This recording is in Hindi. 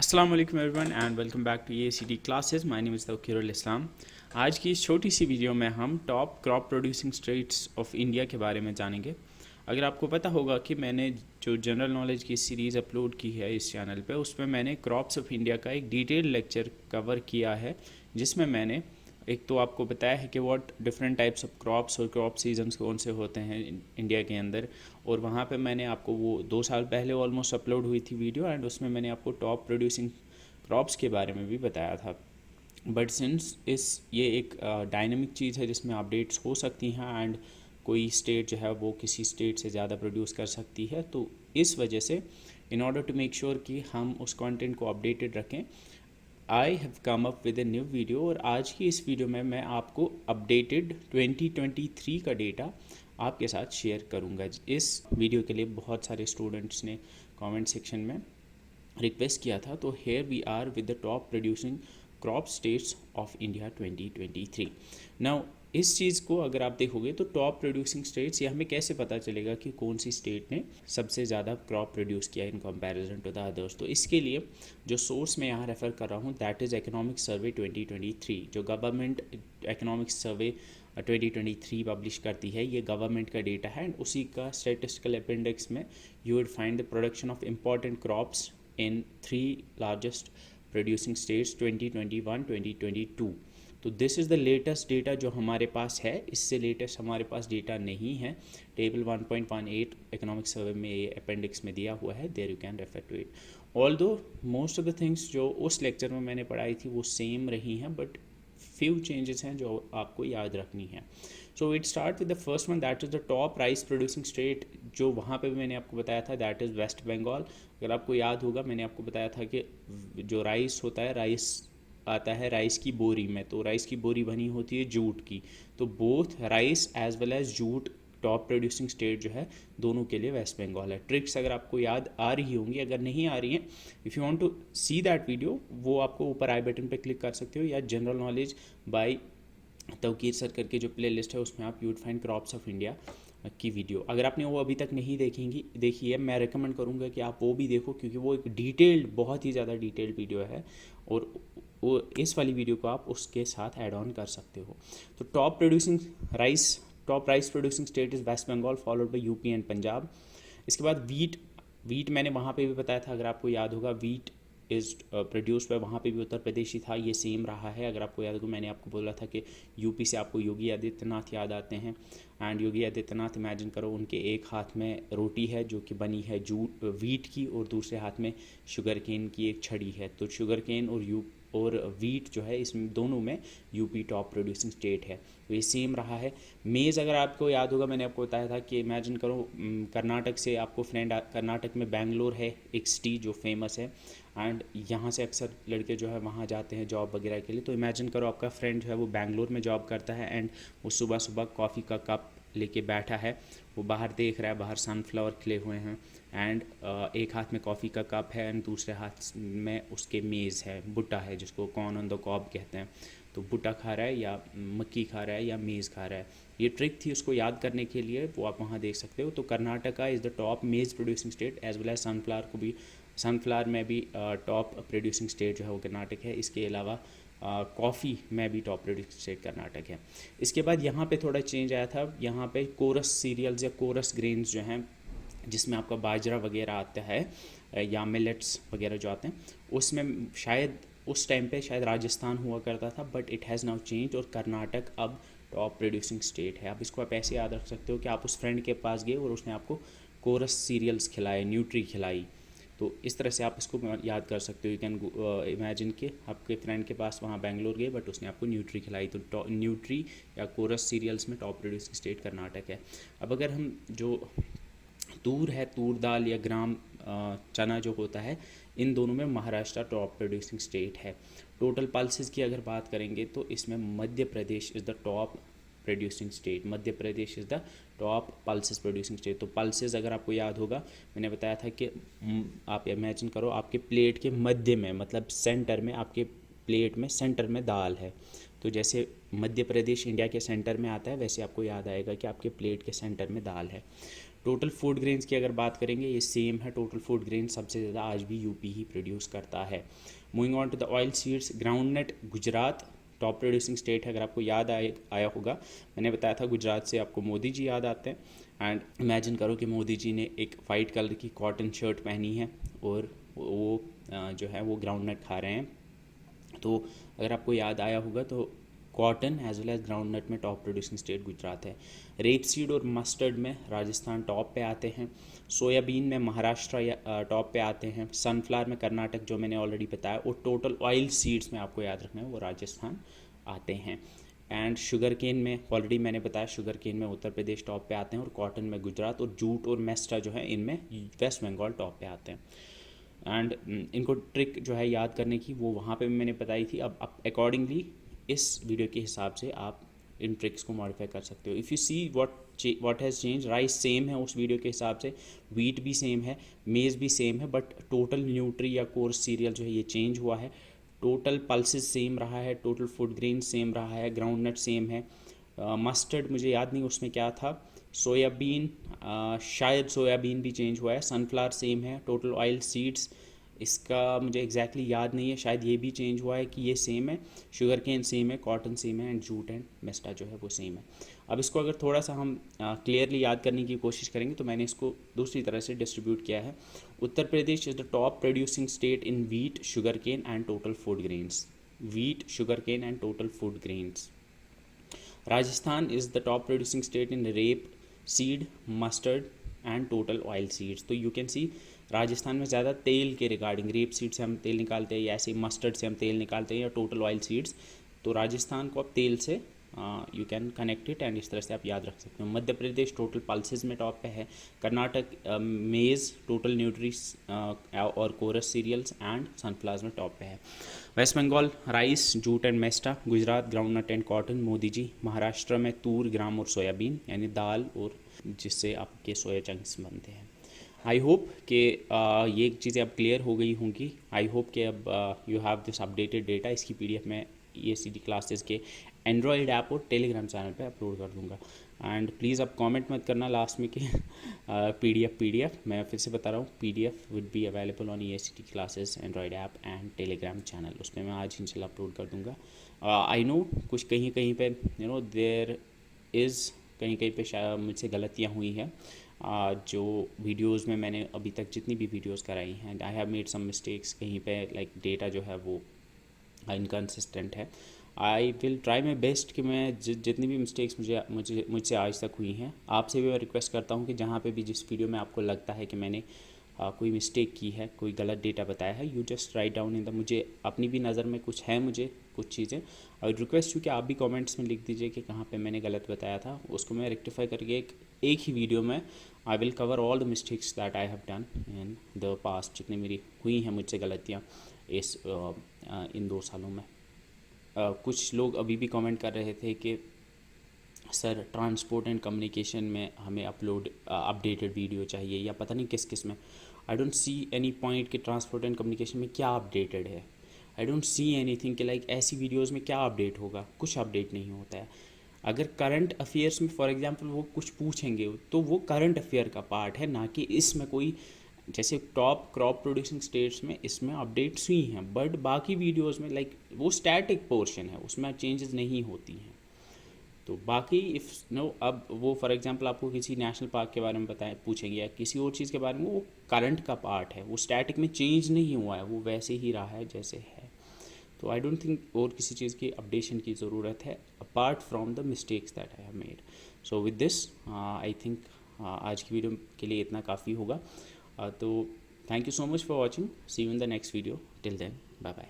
अस्सलाम वालेकुम everyone and welcome back to ACT classes. My name is Taukirul Islam. आज की इस छोटी सी वीडियो में हम top crop producing states of India के बारे में जानेंगे। अगर आपको पता होगा कि मैंने जो जनरल नॉलेज की सीरीज़ अपलोड की है इस चैनल पे, उसमें मैंने क्रॉप्स ऑफ इंडिया का एक डिटेल लेक्चर कवर किया है, जिसमें मैंने एक तो आपको बताया है कि what different types of crops और क्रॉप सीजन्स कौन से होते हैं इंडिया के अंदर। और वहाँ पे मैंने आपको वो 2 साल पहले ऑलमोस्ट अपलोड हुई थी वीडियो, एंड उसमें मैंने आपको टॉप प्रोड्यूसिंग क्रॉप्स के बारे में भी बताया था। बट सिंस ये एक डायनेमिक चीज़ है जिसमें अपडेट्स हो सकती हैं, एंड कोई स्टेट जो है वो किसी स्टेट से ज़्यादा प्रोड्यूस कर सकती है, तो इस वजह से in order to make sure कि हम उस कंटेंट को अपडेटेड रखें, I have come up with a new video. और आज की इस वीडियो में मैं आपको अपडेटेड 2023 का डेटा आपके साथ शेयर करूंगा। इस वीडियो के लिए बहुत सारे स्टूडेंट्स ने कमेंट सेक्शन में रिक्वेस्ट किया था, तो here we are with the top producing crop states of India 2023। Now इस चीज़ को अगर आप देखोगे तो टॉप प्रोड्यूसिंग स्टेट्स, ये हमें कैसे पता चलेगा कि कौन सी स्टेट ने सबसे ज़्यादा क्रॉप प्रोड्यूस किया in comparison to the others. तो इसके लिए जो सोर्स मैं यहाँ रेफ़र कर रहा हूँ दैट इज़ इकोनॉमिक सर्वे 2023, जो गवर्नमेंट इकोनॉमिक सर्वे 2023 पब्लिश करती है। ये गवर्नमेंट का डेटा है, एंड उसी का स्टेटिस्टिकल अपेंडिक्स में you would find the production of important crops in 3 largest producing states 2021-2022। तो this is the latest data जो हमारे पास है। इससे लेटेस्ट हमारे पास डेटा नहीं है। टेबल 1.18 इकोनॉमिक सर्वे में ये अपेंडिक्स में दिया हुआ है, there you can refer to it. Although most of the things जो उस लेक्चर में मैंने पढ़ाई थी वो सेम रही हैं, बट फ्यू चेंजेस हैं जो आपको याद रखनी है। So it start with the first one, that is the top rice producing state. जो वहाँ पे भी मैंने आपको बताया था, दैट इज़ वेस्ट बंगाल। अगर आपको याद होगा, मैंने आपको बताया था कि जो राइस होता है, राइस आता है राइस की बोरी में, तो राइस की बोरी बनी होती है जूट की। तो both rice as well as jute top producing state जो है, दोनों के लिए वेस्ट बंगाल है। ट्रिक्स अगर आपको याद आ रही होंगी, अगर नहीं आ रही हैं, if you want to see that video, वो आपको ऊपर आई बटन पे क्लिक कर सकते हो, या general knowledge by Tauqeer sir करके जो प्ले लिस्ट है उसमें आप you'd find crops of India की वीडियो। अगर आपने वो अभी तक नहीं देखी है, मैं रिकमेंड करूँगा कि आप वो भी देखो, क्योंकि वो एक डिटेल्ड, बहुत ही ज़्यादा डिटेल्ड वीडियो है, और वो इस वाली वीडियो को आप उसके साथ ऐड ऑन कर सकते हो। तो top rice producing state is West Bengal, followed by UP and Punjab. इसके बाद वीट मैंने वहाँ पे भी बताया था, अगर आपको याद होगा, वीट इज़ प्रोड्यूस बाय, वहाँ पे भी उत्तर प्रदेश ही था, ये सेम रहा है। अगर आपको याद होगा, मैंने आपको बोला था कि यूपी से आपको योगी आदित्यनाथ याद आते हैं, एंड योगी आदित्यनाथ, इमेजिन करो उनके एक हाथ में रोटी है जो कि बनी है वीट की, और दूसरे हाथ में शुगर केन की एक छड़ी है। तो शुगर केन और वीट जो है, इसमें दोनों में यूपी टॉप प्रोड्यूसिंग स्टेट है, तो ये सेम रहा है। मेज़ अगर आपको याद होगा, मैंने आपको बताया था कि इमेजिन करो कर्नाटक से आपको फ्रेंड, कर्नाटक में बेंगलोर है एक सिटी जो फेमस है, एंड यहाँ से अक्सर लड़के जो है वहाँ जाते हैं जॉब वगैरह के लिए। तो इमेजिन करो आपका फ्रेंड जो है वो बेंगलोर में जॉब करता है, एंड वो सुबह सुबह कॉफ़ी का कप लेके बैठा है, वो बाहर देख रहा है, बाहर सनफ्लावर खिले हुए हैं, एंड एक हाथ में कॉफ़ी का कप है, एंड दूसरे हाथ में उसके मेज़ है, भुट्टा है, जिसको कॉर्न ऑन द कॉब कहते हैं। तो भुट्टा खा रहा है, या मक्की खा रहा है, या मेज़ खा रहा है। ये ट्रिक थी उसको याद करने के लिए, वो आप वहाँ देख सकते हो। तो Karnataka is the top maize producing state, as well as sunflower में भी टॉप प्रोड्यूसिंग स्टेट जो है वो कर्नाटक है। इसके अलावा कॉफ़ी में भी टॉप प्रोड्यूसिंग स्टेट कर्नाटक है। इसके बाद यहाँ पे थोड़ा चेंज आया था, यहाँ पे कोरस सीरियल्स या कोरस ग्रेन्स जो हैं, जिसमें आपका बाजरा वगैरह आता है, या मिलेट्स वगैरह जो आते हैं, उसमें शायद उस टाइम पे शायद राजस्थान हुआ करता था, but it has now change, और कर्नाटक अब टॉप प्रोड्यूसिंग स्टेट है। आप इसको आप ऐसे याद रख सकते हो कि आप उस फ्रेंड के पास गए और उसने आपको कोरस सीरियल्स खिलाए, न्यूट्री खिलाई। तो इस तरह से आप इसको याद कर सकते हो। यू कैन इमेजिन कि आपके फ्रेंड के पास वहाँ बेंगलोर गए, बट उसने आपको न्यूट्री खिलाई, तो न्यूट्री या कोरस सीरियल्स में टॉप प्रोड्यूसिंग स्टेट कर्नाटक है। अब अगर हम जो तूर है, तूर दाल या ग्राम चना जो होता है, इन दोनों में महाराष्ट्र टॉप प्रोड्यूसिंग स्टेट है। टोटल पल्सेस की अगर बात करेंगे तो इसमें Madhya Pradesh is the top producing state, Madhya Pradesh is the top pulses producing state. तो पल्सेस अगर आपको याद होगा, मैंने बताया था कि आप इमेजिन करो आपके प्लेट के मध्य में, मतलब सेंटर में, आपके प्लेट में सेंटर में दाल है। तो जैसे मध्य प्रदेश इंडिया के सेंटर में आता है, वैसे आपको याद आएगा कि आपके प्लेट के सेंटर में दाल है। टोटल फूड ग्रेन्स की अगर बात करेंगे ये सेम है, टोटल फूड ग्रेन सबसे ज़्यादा आज भी यूपी ही प्रोड्यूस करता है। Moving on to the oil seeds, groundnut Gujarat top producing state है। अगर आपको याद आया होगा, मैंने बताया था गुजरात से आपको मोदी जी याद आते हैं। एंड इमेजिन करो कि मोदी जी ने एक वाइट कलर की कॉटन शर्ट पहनी है और वो जो है वो ग्राउंडनट खा रहे हैं। तो अगर आपको याद आया होगा तो cotton as well as groundnut में टॉप प्रोड्यूसिंग स्टेट गुजरात है। रेप सीड और मस्टर्ड में राजस्थान टॉप पे आते हैं। सोयाबीन में महाराष्ट्र टॉप पे आते हैं। सनफ्लावर में कर्नाटक, जो मैंने ऑलरेडी बताया, और टोटल ऑयल सीड्स में आपको याद रखना है वो राजस्थान आते हैं। एंड शुगर केन में ऑलरेडी मैंने बताया, शुगर केन में उत्तर प्रदेश टॉप पे आते हैं और कॉटन में गुजरात, और जूट और मेस्टा जो है इनमें वेस्ट बंगाल टॉप पे आते हैं। एंड इनको ट्रिक जो है याद करने की वो वहाँ पे भी मैंने बताई थी। अब अकॉर्डिंगली इस वीडियो के हिसाब से आप इन ट्रिक्स को मॉडिफाई कर सकते हो। If you see what has change, rice same है उस वीडियो के हिसाब से, वीट भी सेम है, मेज़ भी सेम है, बट टोटल न्यूट्री या कोर्स सीरियल जो है ये चेंज हुआ है। टोटल पल्सेस सेम रहा है, टोटल फूड ग्रेन सेम रहा है, ग्राउंड नट सेम है। मस्टर्ड मुझे याद नहीं उसमें क्या था। सोयाबीन, शायद सोयाबीन भी चेंज हुआ है। सनफ्लावर सेम है। टोटल ऑयल सीड्स इसका मुझे एग्जैक्टली याद नहीं है, शायद ये भी चेंज हुआ है कि ये सेम है। शुगर केन सेम है, कॉटन सेम है, एंड जूट एंड मेस्टा जो है वो सेम है। अब इसको अगर थोड़ा सा हम क्लियरली याद करने की कोशिश करेंगे तो मैंने इसको दूसरी तरह से डिस्ट्रीब्यूट किया है। Uttar Pradesh is the top producing state in wheat, sugar cane and total food grains. Wheat, sugar cane and total food grains. Rajasthan is the top producing state in rape seed, mustard and total oil seeds. तो यू कैन सी राजस्थान में ज़्यादा तेल के रिगार्डिंग, रेप सीड से हम तेल निकालते हैं या ऐसे मस्टर्ड से हम तेल निकालते हैं या टोटल ऑयल सीड्स, तो राजस्थान को आप तेल से you can connect it and इस तरह से आप याद रख सकते हो। मध्य प्रदेश टोटल पल्सेस में टॉप पे है। कर्नाटक मेज़, टोटल न्यूट्रीस और कोरस सीरियल्स एंड सनफ्लावर्स में टॉप पे है। West Bengal rice, jute and mesta. Gujarat groundnut and cotton, Modi ji. Maharashtra में तूर, ग्राम और सोयाबीन यानी दाल और जिससे आपके सोया चंक्स बनते हैं। आई होप कि ये चीज़ें अब क्लियर हो गई होंगी। आई होप कि अब you have this updated data. इसकी पीडीएफ मैं EACD क्लासेस के एंड्रॉयड ऐप और टेलीग्राम चैनल पे अपलोड कर दूंगा। एंड प्लीज़ अब कमेंट मत करना लास्ट में कि पीडीएफ मैं फिर से बता रहा हूँ, PDF will be available on EACD classes Android app and Telegram channel. उसमें मैं आज इंशाल्लाह अपलोड कर दूँगा। आई नो कुछ कहीं कहीं पे देयर इज़ कहीं कहीं पे शायद मुझसे गलतियाँ हुई हैं। जो वीडियोस में मैंने अभी तक जितनी भी वीडियोस कराई हैं, I have made some mistakes. कहीं पे लाइक डेटा जो है वो इनकन्सिस्टेंट है। I will try my best कि मैं जितनी भी मिस्टेक्स मुझसे आज तक हुई हैं, आपसे भी मैं रिक्वेस्ट करता हूँ कि जहाँ पे भी जिस वीडियो में आपको लगता है कि मैंने कोई मिस्टेक की है, कोई गलत डेटा बताया है, you just write down in the, मुझे अपनी भी नज़र में कुछ है, मुझे कुछ चीज़ें, और रिक्वेस्ट हूँ कि आप भी कमेंट्स में लिख दीजिए कि कहाँ पे मैंने गलत बताया था। उसको मैं रेक्टिफाई करके एक ही वीडियो में I will cover all the mistakes that I have done in the past, जितनी मेरी हुई हैं मुझसे गलतियाँ इन 2 सालों में। कुछ लोग अभी भी कमेंट कर रहे थे कि सर ट्रांसपोर्ट एंड कम्युनिकेशन में हमें अपडेटेड वीडियो चाहिए या पता नहीं किस में। I don't see any point कि ट्रांसपोर्ट एंड कम्युनिकेशन में क्या अपडेटेड है। आई डोंट सी एनीथिंग कि लाइक ऐसी वीडियोस में क्या अपडेट होगा, कुछ अपडेट नहीं होता है। अगर करंट अफेयर्स में फॉर एग्जांपल वो कुछ पूछेंगे तो वो करंट अफेयर का पार्ट है, ना कि इसमें कोई, जैसे टॉप क्रॉप प्रोड्यूसिंग स्टेट्स में इसमें अपडेट्स हुई हैं, बट बाकी वीडियोस में लाइक वो स्टैटिक पोर्शन है, उसमें चेंजेस नहीं होती हैं। तो बाकी इफ़ नो, अब वो फॉर एग्जांपल आपको किसी नेशनल पार्क के बारे में पूछेंगे या किसी और चीज़ के बारे में, वो करंट का पार्ट है, वो स्टैटिक में चेंज नहीं हुआ है, वो वैसे ही रहा है जैसे है। तो आई डोंट थिंक और किसी चीज़ की अपडेशन की ज़रूरत है apart from the mistakes that I have made. So with this I think आज की वीडियो के लिए इतना काफ़ी होगा। तो thank you so much for watching, see you in the next video, till then bye bye.